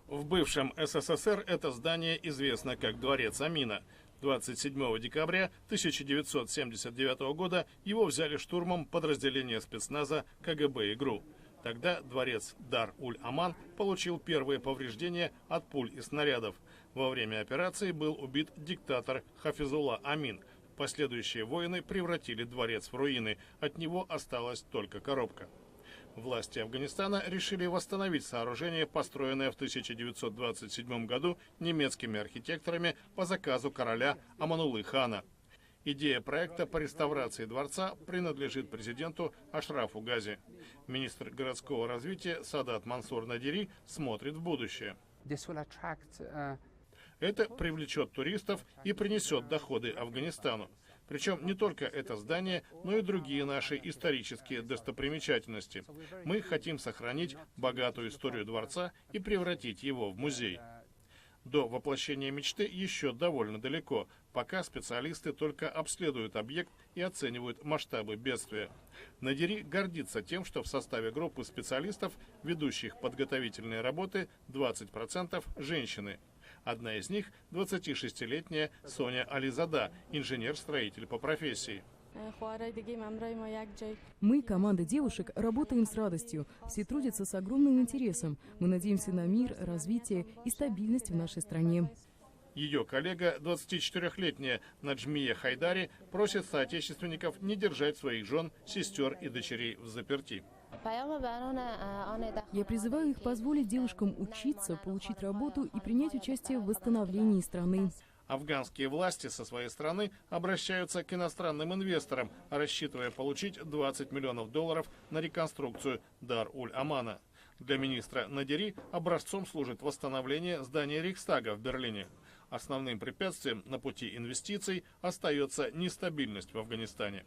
В бывшем СССР это здание известно как Дворец Амина. 27 декабря 1979 года его взяли штурмом подразделения спецназа КГБ ИГРУ. Тогда дворец Дар-уль-Аман получил первые повреждения от пуль и снарядов. Во время операции был убит диктатор Хафизулла Амин. Последующие войны превратили дворец в руины, от него осталась только коробка. Власти Афганистана решили восстановить сооружение, построенное в 1927 году немецкими архитекторами по заказу короля Амануллы хана. Идея проекта по реставрации дворца принадлежит президенту Ашрафу Гази. Министр городского развития Садат Мансур Надири смотрит в будущее. Это привлечет туристов и принесет доходы Афганистану. Причем не только это здание, но и другие наши исторические достопримечательности. Мы хотим сохранить богатую историю дворца и превратить его в музей. До воплощения мечты еще довольно далеко, пока специалисты только обследуют объект и оценивают масштабы бедствия. Надири гордится тем, что в составе группы специалистов, ведущих подготовительные работы, 20% женщины. Одна из них – 26-летняя Соня Ализада, инженер-строитель по профессии. Мы, команда девушек, работаем с радостью. Все трудятся с огромным интересом. Мы надеемся на мир, развитие и стабильность в нашей стране. Ее коллега, 24-летняя Наджмия Хайдари, просит соотечественников не держать своих жен, сестер и дочерей в заперти. Я призываю их позволить девушкам учиться, получить работу и принять участие в восстановлении страны. Афганские власти со своей стороны обращаются к иностранным инвесторам, рассчитывая получить $20 миллионов на реконструкцию Дар-уль-Амана. Для министра Надири образцом служит восстановление здания Рейхстага в Берлине. Основным препятствием на пути инвестиций остается нестабильность в Афганистане.